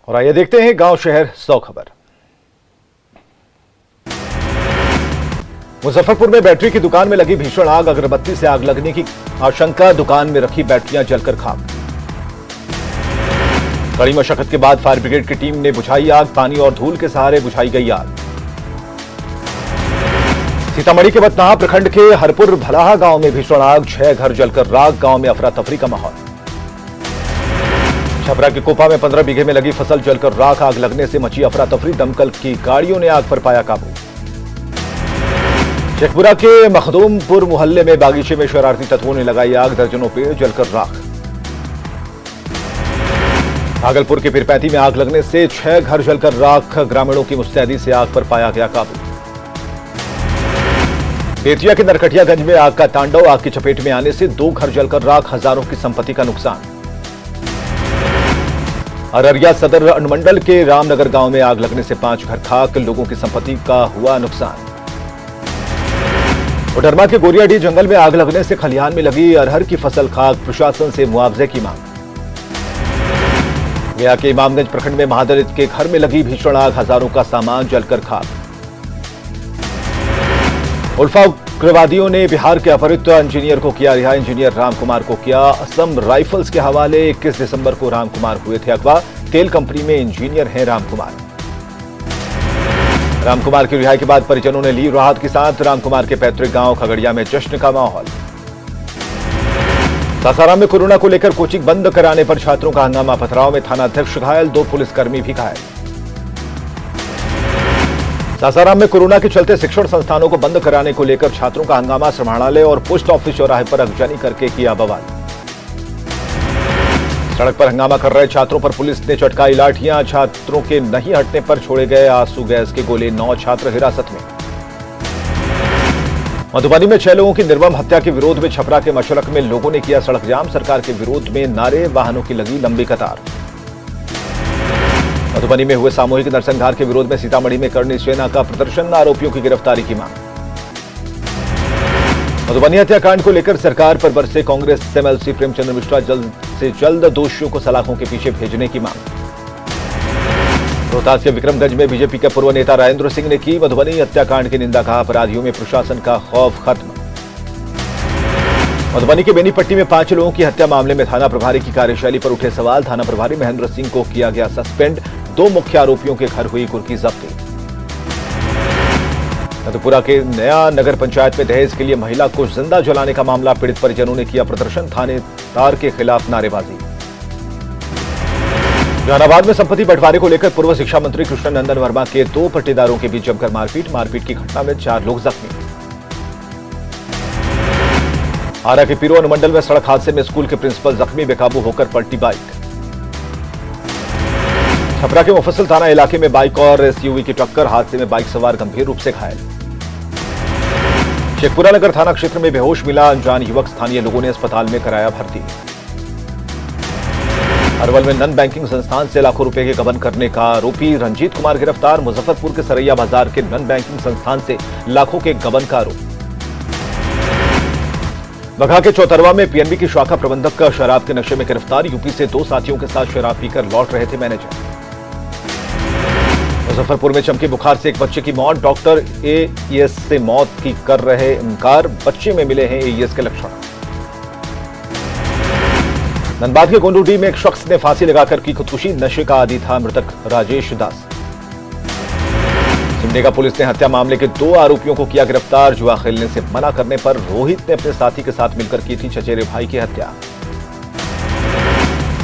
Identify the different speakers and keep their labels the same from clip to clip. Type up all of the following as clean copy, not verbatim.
Speaker 1: और आइए देखते हैं गांव शहर 100 खबर। मुजफ्फरपुर में बैटरी की दुकान में लगी भीषण आग, अगरबत्ती से आग लगने की आशंका, दुकान में रखी बैटरियां जलकर खाक। कड़ी मशक्कत के बाद फायर ब्रिगेड की टीम ने बुझाई आग, पानी और धूल के सहारे बुझाई गई आग। सीतामढ़ी के बतनाहा प्रखंड के हरपुर भलाहा गांव में भीषण आग, 6 घर जलकर राख, गांव में अफरा तफरी का माहौल। छपरा के कोपा में 15 बीघे में लगी फसल जलकर राख, आग लगने से मची अफरा तफरी, दमकल की गाड़ियों ने आग पर पाया काबू। शेखपुरा के मखदूमपुर मोहल्ले में बागीचे में शरारती तत्वों ने लगाई आग, दर्जनों पेड़ जलकर राख। भागलपुर के पीरपैंती में आग लगने से 6 घर जलकर राख, ग्रामीणों की मुस्तैदी से आग पर पाया गया काबू। बेतिया के नरकटियागंज में आग का तांडव, आग की चपेट में आने से 2 घर जलकर राख, हजारों की संपत्ति का नुकसान। अररिया सदर अनुमंडल के रामनगर गांव में आग लगने से 5 घर खाक, लोगों की संपत्ति का हुआ नुकसान। कोडरमा के गोरियाडीह जंगल में आग लगने से खलिहान में लगी अरहर की फसल खाक, प्रशासन से मुआवजे की मांग। गया के इमामगंज प्रखंड में महादलित के घर में लगी भीषण आग, हजारों का सामान जलकर खाक। उल्फा उग्रवादियों ने बिहार के अपहृत इंजीनियर को किया रिहा, इंजीनियर रामकुमार को किया असम राइफल्स के हवाले। 21 दिसंबर को रामकुमार हुए थे अगवा, तेल कंपनी में इंजीनियर हैं रामकुमार। रामकुमार की रिहाई के बाद परिजनों ने ली राहत की सांस, रामकुमार के पैतृक गांव खगड़िया में जश्न का माहौल। सासाराम में कोरोना को लेकर कोचिंग बंद कराने पर छात्रों का हंगामा, पथराव में थानाध्यक्ष घायल, 2 पुलिसकर्मी भी घायल। सासाराम में कोरोना के चलते शिक्षण संस्थानों को बंद कराने को लेकर छात्रों का हंगामा, समाहरणालय और पोस्ट ऑफिस चौराहे पर अगजनी करके किया बवाल। सड़क पर हंगामा कर रहे छात्रों पर पुलिस ने चटकाई लाठियां, छात्रों के नहीं हटने पर छोड़े गए आंसू गैस के गोले, 9 छात्र हिरासत में। मधुबनी में 6 लोगों की निर्मम हत्या के विरोध में छपरा के मशरक में लोगों ने किया सड़क जाम, सरकार के विरोध में नारे, वाहनों की लगी लंबी कतार। मधुबनी में हुए सामूहिक नरसंहार के विरोध में सीतामढ़ी में करनी सेना का प्रदर्शन, आरोपियों की गिरफ्तारी की मांग। मधुबनी हत्याकांड को लेकर सरकार पर बरसे कांग्रेस एमएलसी प्रेमचंद्र मिश्रा, जल्द से जल्द दोषियों को सलाखों के पीछे भेजने की मांग। रोहतास के विक्रमगंज में बीजेपी के पूर्व नेता राजेंद्र सिंह ने की मधुबनी हत्याकांड की निंदा, कहा अपराधियों में प्रशासन का खौफ खत्म। मधुबनी के बेनीपट्टी में 5 लोगों की हत्या मामले में थाना प्रभारी की कार्यशैली पर उठे सवाल, थाना प्रभारी महेंद्र सिंह को किया गया सस्पेंड, 2 मुख्य आरोपियों के घर हुई कुर्की जब्ती। मधुपुरा के नया नगर पंचायत में दहेज के लिए महिला को जिंदा जलाने का मामला, पीड़ित परिजनों ने किया प्रदर्शन, थानेदार के खिलाफ नारेबाजी। जहानाबाद में संपत्ति बंटवारे को लेकर पूर्व शिक्षा मंत्री कृष्णनंदन वर्मा के 2 पट्टेदारों के बीच जमकर मारपीट की घटना में 4 लोग जख्मी। आरा के पीरो अनुमंडल में सड़क हादसे में स्कूल के प्रिंसिपल जख्मी, बेकाबू होकर पलटी बाइक। छपरा के मुफस्सिल थाना इलाके में बाइक और एसयूवी की टक्कर, हादसे में बाइक सवार गंभीर रूप से घायल। शेखपुरा नगर थाना क्षेत्र में बेहोश मिला अनजान युवक, स्थानीय लोगों ने अस्पताल में कराया भर्ती। अरवल में नन बैंकिंग संस्थान से लाखों रुपए के गबन करने का आरोपी रंजीत कुमार गिरफ्तार, मुजफ्फरपुर के सरैया बाजार के नन बैंकिंग संस्थान से लाखों के गबन का आरोप। बघा के चौतरवा में पीएनबी की शाखा प्रबंधक का शराब के नशे में गिरफ्तार, यूपी से 2 साथियों के साथ शराब पीकर लौट रहे थे मैनेजर। मुजफ्फरपुर में चमकी बुखार से एक बच्चे की मौत, डॉक्टर एईएस से मौत की कर रहे इनकार, बच्चे में मिले हैं एईएस के लक्षण। धनबाद के गोंडूडीह में एक शख्स ने फांसी लगाकर की खुदकुशी, नशे का आदी था मृतक राजेश दास। सिमडेगा पुलिस ने हत्या मामले के 2 आरोपियों को किया गिरफ्तार, जुआ खेलने से मना करने पर रोहित ने अपने साथी के साथ मिलकर की थी चचेरे भाई की हत्या।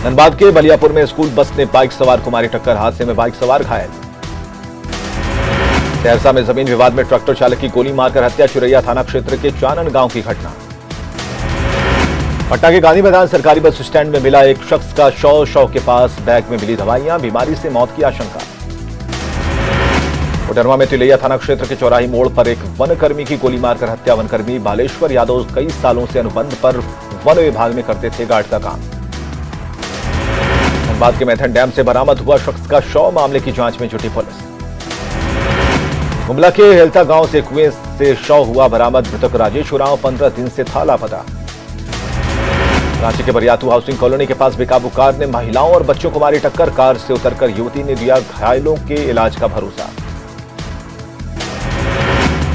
Speaker 1: धनबाद के बलियापुर में स्कूल बस ने बाइक सवार को मारी टक्कर, हादसे में बाइक सवार घायल। सहरसा में जमीन विवाद में ट्रैक्टर चालक की गोली मारकर हत्या, चिरैया थाना क्षेत्र के चानन गांव की घटना। पटना के गांधी मैदान सरकारी बस स्टैंड में मिला एक शख्स का शव के पास बैग में मिली दवाइयां, बीमारी से मौत की आशंका। कोडरमा में तिलैया थाना क्षेत्र के चौराही मोड़ पर एक वनकर्मी की गोली मारकर हत्या, वनकर्मी बालेश्वर यादव कई सालों से अनुबंध पर वन विभाग में करते थे गार्ड का काम। धनबाद के मैथन डैम से बरामद हुआ शख्स का शव, मामले की जांच में जुटी पुलिस। गुमला के हेल्ता गांव से कुएं से शव हुआ बरामद, मृतक राजेश उरांव 15 दिन से था लापता। रांची के बरियातू हाउसिंग कॉलोनी के पास बेकाबू कार ने महिलाओं और बच्चों को मारी टक्कर। कार से उतरकर युवती ने दिया घायलों के इलाज का भरोसा।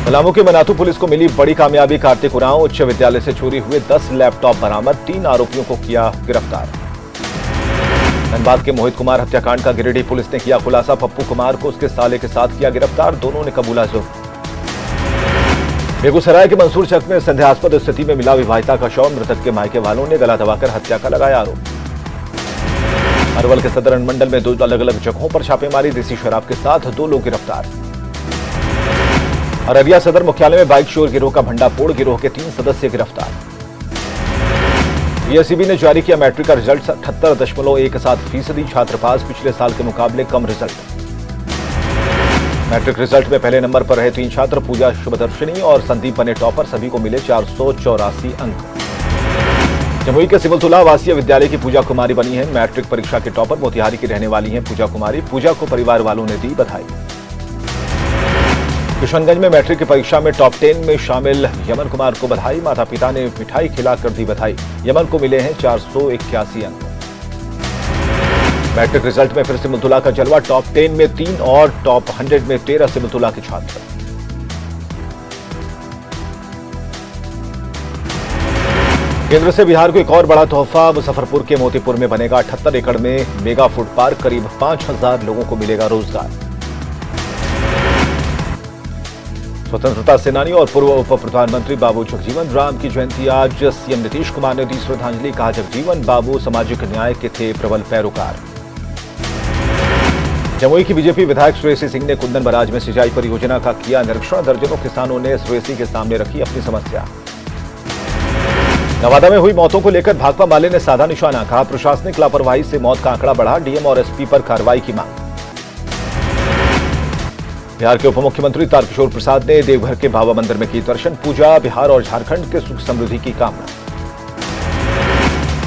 Speaker 1: पलामू के मनातू पुलिस को मिली बड़ी कामयाबी। कार्तिक उरांव उच्च विद्यालय से चोरी हुए 10 लैपटॉप बरामद। 3 आरोपियों को किया गिरफ्तार। धनबाद के मोहित कुमार हत्याकांड का गिरिडीह पुलिस ने किया खुलासा। पप्पू कुमार को उसके साले के साथ किया गिरफ्तार। दोनों ने कबूला जुर्म। बेगूसराय के मंसूर चक में संदेहास्पद स्थिति में मिला विवाहिता का शव। मृतक के मायके वालों ने गला दबाकर हत्या का लगाया आरोप। अरवल के सदर अनुमंडल में 2 अलग अलग जगहों पर छापेमारी। देसी शराब के साथ 2 लोग गिरफ्तार। अररिया सदर मुख्यालय में बाइक चोर गिरोह का भंडाफोड़। गिरोह के 3 सदस्य गिरफ्तार। पीएसईबी ने जारी किया मैट्रिक का रिजल्ट। 78.17% छात्र पास। पिछले साल के मुकाबले कम रिजल्ट। मैट्रिक रिजल्ट में पहले नंबर पर रहे 3 छात्र पूजा शुभदर्शिनी और संदीप बने टॉपर। सभी को मिले 484 अंक। जमुई के सिविल आवासीय विद्यालय की पूजा कुमारी बनी है मैट्रिक परीक्षा के टॉपर। मोतिहारी की रहने वाली हैं पूजा कुमारी। पूजा को परिवार वालों ने दी बधाई। किशनगंज में मैट्रिक की परीक्षा में टॉप 10 में शामिल यमन कुमार को बधाई। माता पिता ने मिठाई खिलाकर दी बधाई। यमन को मिले हैं 481 अंक। मैट्रिक रिजल्ट में फिर सिमुलतुल्ला का जलवा। टॉप 10 में 3 और टॉप 100 में 13 सिमुलतुल्ला के छात्र। केंद्र से बिहार को एक और बड़ा तोहफा। मुजफ्फरपुर के मोतीपुर में बनेगा 78 एकड़ में मेगा फूड पार्क। करीब 5000 लोगों को मिलेगा रोजगार। स्वतंत्रता सेनानी और पूर्व उप प्रधानमंत्री बाबू जगजीवन राम की जयंती आज। सीएम नीतीश कुमार ने दी श्रद्धांजलि। कहा जगजीवन बाबू सामाजिक न्याय के थे प्रबल पैरोकार। जमुई की बीजेपी विधायक श्रेयसी सिंह ने कुंदन बराज में सिंचाई परियोजना का किया निरीक्षण। दर्जनों किसानों ने श्रेयसी के सामने रखी अपनी समस्या। नवादा में हुई मौतों को लेकर भाकपा माले ने साधा निशाना। कहा प्रशासनिक लापरवाही से मौत का आंकड़ा बढ़ा। डीएम और एसपी पर कार्रवाई की मांग। बिहार के उप मुख्यमंत्री तारकिशोर प्रसाद ने देवघर के बाबा मंदिर में की दर्शन पूजा। बिहार और झारखंड के सुख समृद्धि की कामना।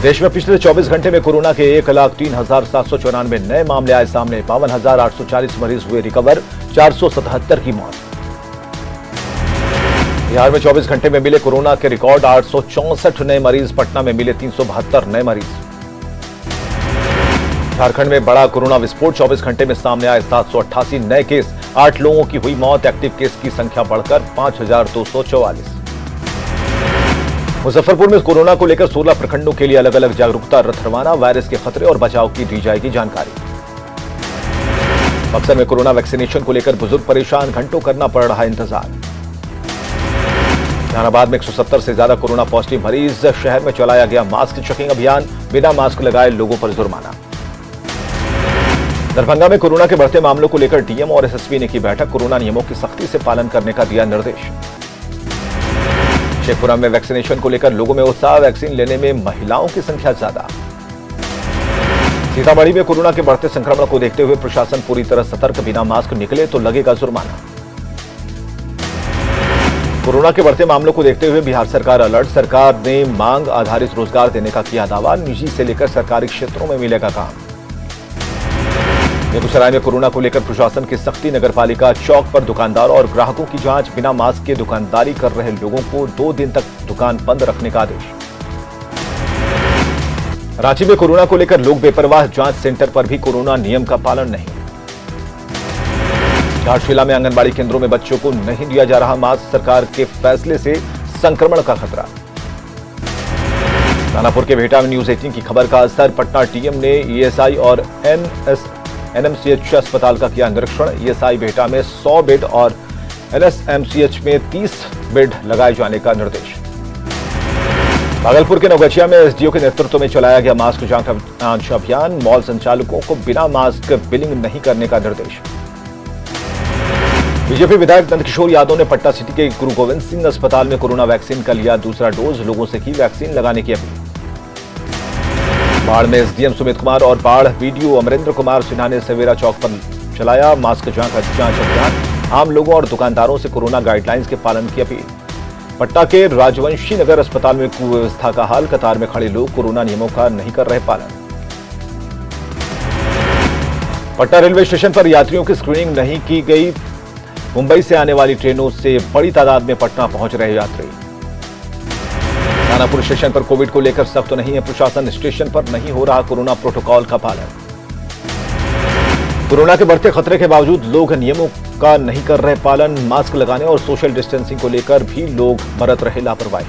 Speaker 1: देश में पिछले 24 घंटे में कोरोना के 1,03,794 नए मामले आए सामने। 52,840 मरीज हुए रिकवर। 477 की मौत। बिहार में 24 घंटे में मिले कोरोना के रिकॉर्ड। 864 नए मरीज। पटना में मिले 372 नए मरीज। झारखंड में बड़ा कोरोना विस्फोट। 24 घंटे में सामने आए 788 नए केस। 8 लोगों की हुई मौत। एक्टिव केस की संख्या बढ़कर 5244। मुजफ्फरपुर में कोरोना को लेकर 16 प्रखंडों के लिए अलग अलग जागरूकता रथ रवाना। वायरस के खतरे और बचाव की दी जाएगी जानकारी। बक्सर में कोरोना वैक्सीनेशन को लेकर बुजुर्ग परेशान। घंटों करना पड़ रहा इंतजार। जहानाबाद में 170 से ज्यादा कोरोना पॉजिटिव मरीज। शहर में चलाया गया मास्क चेकिंग अभियान। बिना मास्क लगाए लोगों पर जुर्माना। दरभंगा में कोरोना के बढ़ते मामलों को लेकर डीएम और एसएसपी ने की बैठक। कोरोना नियमों की सख्ती से पालन करने का दिया निर्देश। शेखपुरा में वैक्सीनेशन को लेकर लोगों में उत्साह। वैक्सीन लेने में महिलाओं की संख्या ज्यादा। सीतामढ़ी में कोरोना के बढ़ते संक्रमण को देखते हुए प्रशासन पूरी तरह सतर्क। बिना मास्क निकले तो लगेगा जुर्माना। कोरोना के बढ़ते मामलों को देखते हुए बिहार सरकार अलर्ट। सरकार ने मांग आधारित रोजगार देने का किया दावा। निजी से लेकर सरकारी क्षेत्रों में मिलेगा काम। बेगूसराय में कोरोना को लेकर प्रशासन की सख्ती। नगरपालिका चौक पर दुकानदारों और ग्राहकों की जांच। बिना मास्क के दुकानदारी कर रहे लोगों को 2 दिन तक दुकान बंद रखने का आदेश। रांची में कोरोना को लेकर लोग बेपरवाह। जांच सेंटर पर भी कोरोना नियम का पालन नहीं। घाटशिला में आंगनबाड़ी केंद्रों में बच्चों को नहीं दिया जा रहा मास्क। सरकार के फैसले से संक्रमण का खतरा। दानापुर के भेटा में न्यूज 18 की खबर का असर। पटना टीएम ने ईएसआई और एनएमसीएच अस्पताल का किया निरीक्षण। ईएसआई भेटा में 100 बेड और एनएसएमसीएच में 30 बेड लगाए जाने का निर्देश। भागलपुर के नवगछिया में एसडीओ के नेतृत्व में चलाया गया मास्क जांच अभियान। मॉल संचालकों को बिना मास्क बिलिंग नहीं करने का निर्देश। बीजेपी विधायक नंदकिशोर यादव ने पटना सिटी के गुरु गोविंद सिंह अस्पताल में कोरोना वैक्सीन का लिया दूसरा डोज। लोगों से की वैक्सीन लगाने की अपील। बाढ़ में एसडीएम सुमित कुमार और बाढ़ बीडीओ अमरेंद्र कुमार सिन्हा ने सवेरा चौक पर चलाया मास्क जांच अभियान। आम लोगों और दुकानदारों से कोरोना गाइडलाइंस के पालन की अपील। पटना के राजवंशी नगर अस्पताल में कुव्यवस्था का हाल। कतार में खड़े लोग कोरोना नियमों का नहीं कर रहे पालन। पटना रेलवे स्टेशन पर यात्रियों की स्क्रीनिंग नहीं की गई। मुंबई से आने वाली ट्रेनों से बड़ी तादाद में पटना पहुंच रहे यात्री। दानापुर स्टेशन पर कोविड को लेकर सख्त नहीं है प्रशासन, स्टेशन पर नहीं हो रहा कोरोना प्रोटोकॉल का पालन। कोरोना के बढ़ते खतरे के बावजूद लोग नियमों का नहीं कर रहे पालन, मास्क लगाने और सोशल डिस्टेंसिंग को लेकर भी लोग बरत रहे लापरवाही।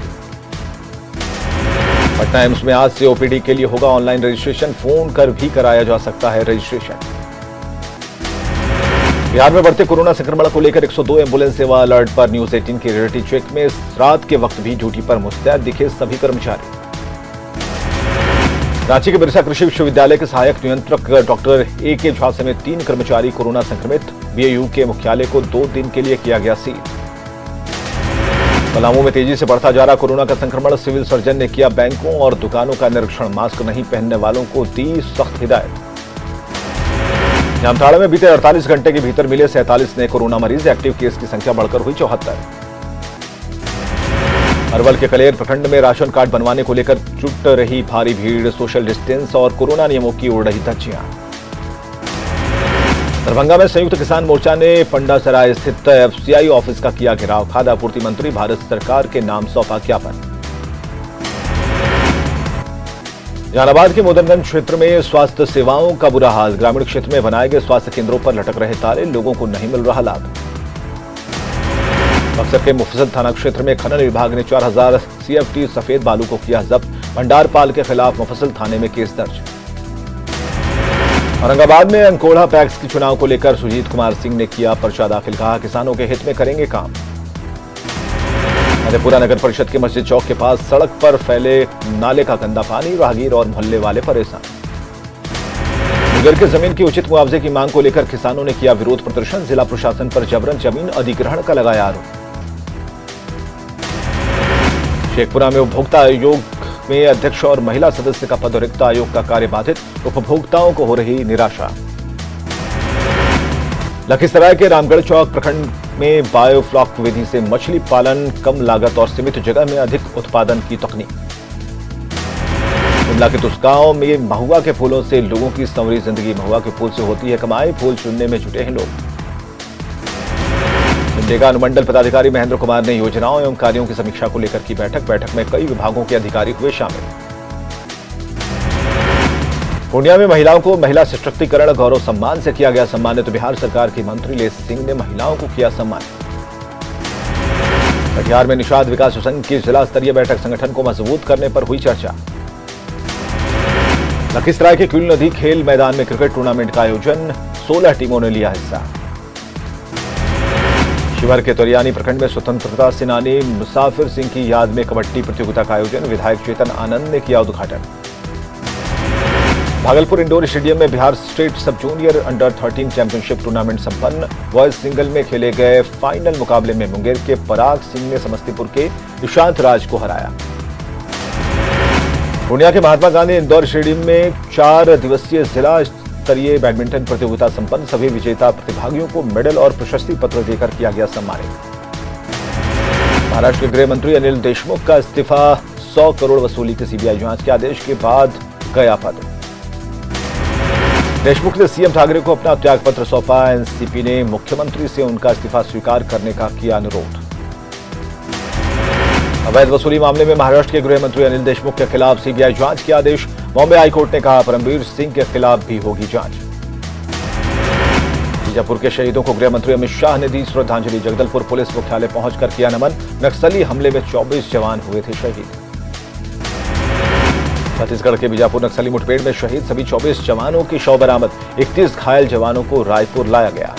Speaker 1: पटना एम्स में आज से ओपीडी के लिए होगा ऑनलाइन रजिस्ट्रेशन, फोन कर भी कराया जा सकता है रजिस्ट्रेशन। बिहार में बढ़ते कोरोना संक्रमण को लेकर 102 एम्बुलेंस सेवा अलर्ट पर। न्यूज 18 की रियलिटी चेक में रात के वक्त भी ड्यूटी पर मुस्तैद दिखे सभी कर्मचारी। रांची के बिरसा कृषि विश्वविद्यालय के सहायक नियंत्रक डॉक्टर ए.के. झा समेत 3 कर्मचारी कोरोना संक्रमित। बीएयू के मुख्यालय को 2 दिन के लिए किया गया सील। पलामू में तेजी से बढ़ता जा रहा कोरोना का संक्रमण, सिविल सर्जन ने किया बैंकों और दुकानों का निरीक्षण, मास्क नहीं पहनने वालों को दी सख्त हिदायत। जामताड़ा में बीते 48 घंटे के भीतर मिले 47 नए कोरोना मरीज, एक्टिव केस की संख्या बढ़कर हुई 74। अरवल के कलेर प्रखंड में राशन कार्ड बनवाने को लेकर जुट रही भारी भीड़, सोशल डिस्टेंस और कोरोना नियमों की उड़ रही धज्जियां। दरभंगा में संयुक्त किसान मोर्चा ने पंडासराय स्थित एफसीआई ऑफिस का किया घेराव, खाद्य आपूर्ति मंत्री भारत सरकार के नाम सौंपा ज्ञापन। जहानाबाद के मोदनगंज क्षेत्र में स्वास्थ्य सेवाओं का बुरा हाल, ग्रामीण क्षेत्र में बनाए गए स्वास्थ्य केंद्रों पर लटक रहे ताले, लोगों को नहीं मिल रहा लाभ। बक्सर के मुफस्सिल थाना क्षेत्र में खनन विभाग ने 4000 सीएफटी सफेद बालू को किया जब्त, भंडारपाल के खिलाफ मुफस्सिल थाने में केस दर्ज। औरंगाबाद में अंकोढ़ा पैक्स के चुनाव को लेकर सुजीत कुमार सिंह ने किया पर्चा दाखिल, कहा किसानों के हित में करेंगे काम। मधेपुरा नगर परिषद के मस्जिद चौक के पास सड़क पर फैले नाले का गंदा पानी, राहगीर और मोहल्ले वाले परेशान। मुंगेर की जमीन की उचित मुआवजे की मांग को लेकर किसानों ने किया विरोध प्रदर्शन, जिला प्रशासन पर जबरन जमीन अधिग्रहण का लगाया आरोप। शेखपुरा में उपभोक्ता आयोग में अध्यक्ष और महिला सदस्य का पद रिक्त, आयोग का कार्य बाधित, उपभोक्ताओं को हो रही निराशा। लखीसराय के रामगढ़ चौक प्रखंड में बायोफ्लॉक विधि से मछली पालन, कम लागत और सीमित जगह में अधिक उत्पादन की तकनीक। शिमला के तुसगांव में महुआ के फूलों से लोगों की संवरी जिंदगी, महुआ के फूल से होती है कमाई, फूल चुनने में जुटे हैं लोग। सिमडेगा अनुमंडल पदाधिकारी महेंद्र कुमार ने योजनाओं एवं कार्यों की समीक्षा को लेकर की बैठक में कई विभागों के अधिकारी हुए शामिल। पूर्णिया में महिलाओं को महिला सशक्तिकरण गौरव सम्मान से किया गया सम्मानित, तो बिहार सरकार की मंत्री लेस सिंह ने महिलाओं को किया सम्मानित। कटिहार में निषाद विकास संघ की जिला स्तरीय बैठक, संगठन को मजबूत करने पर हुई चर्चा। लखीसराय के क्यूल नदी खेल मैदान में क्रिकेट टूर्नामेंट का आयोजन, 16 टीमों ने लिया हिस्सा। शिवहर के तोरियानी प्रखंड में स्वतंत्रता सेनानी मुसाफिर सिंह की याद में कबड्डी प्रतियोगिता का आयोजन, विधायक चेतन आनंद ने किया उद्घाटन। भागलपुर इंडोर स्टेडियम में बिहार स्टेट सब जूनियर अंडर 13 चैंपियनशिप टूर्नामेंट संपन्न, बॉयज सिंगल में खेले गए फाइनल मुकाबले में मुंगेर के पराग सिंह ने समस्तीपुर के ईशांत राज को हराया। पूर्णिया के महात्मा गांधी इंडोर स्टेडियम में 4 दिवसीय जिला स्तरीय बैडमिंटन प्रतियोगिता संपन्न, सभी विजेता प्रतिभागियों को मेडल और प्रशस्ति पत्र देकर किया गया सम्मानित। महाराष्ट्र के गृह मंत्री अनिल देशमुख का इस्तीफा, 100 करोड़ वसूली की सीबीआई जांच के आदेश के बाद गया पद। देशमुख ने सीएम ठाकरे को अपना त्यागपत्र सौंपा, एनसीपी ने मुख्यमंत्री से उनका इस्तीफा स्वीकार करने का किया अनुरोध। अवैध वसूली मामले में महाराष्ट्र के गृह मंत्री अनिल देशमुख के खिलाफ सीबीआई जांच के आदेश, बॉम्बे हाईकोर्ट ने कहा परमवीर सिंह के खिलाफ भी होगी जांच। बीजापुर के शहीदों को गृह मंत्री अमित शाह ने दी श्रद्धांजलि, जगदलपुर पुलिस मुख्यालय पहुंचकर किया नमन, नक्सली हमले में 24 जवान हुए थे शहीद। छत्तीसगढ़ के बीजापुर नक्सली मुठभेड़ में शहीद सभी 24 जवानों की शव बरामद, 31 घायल जवानों को रायपुर लाया गया।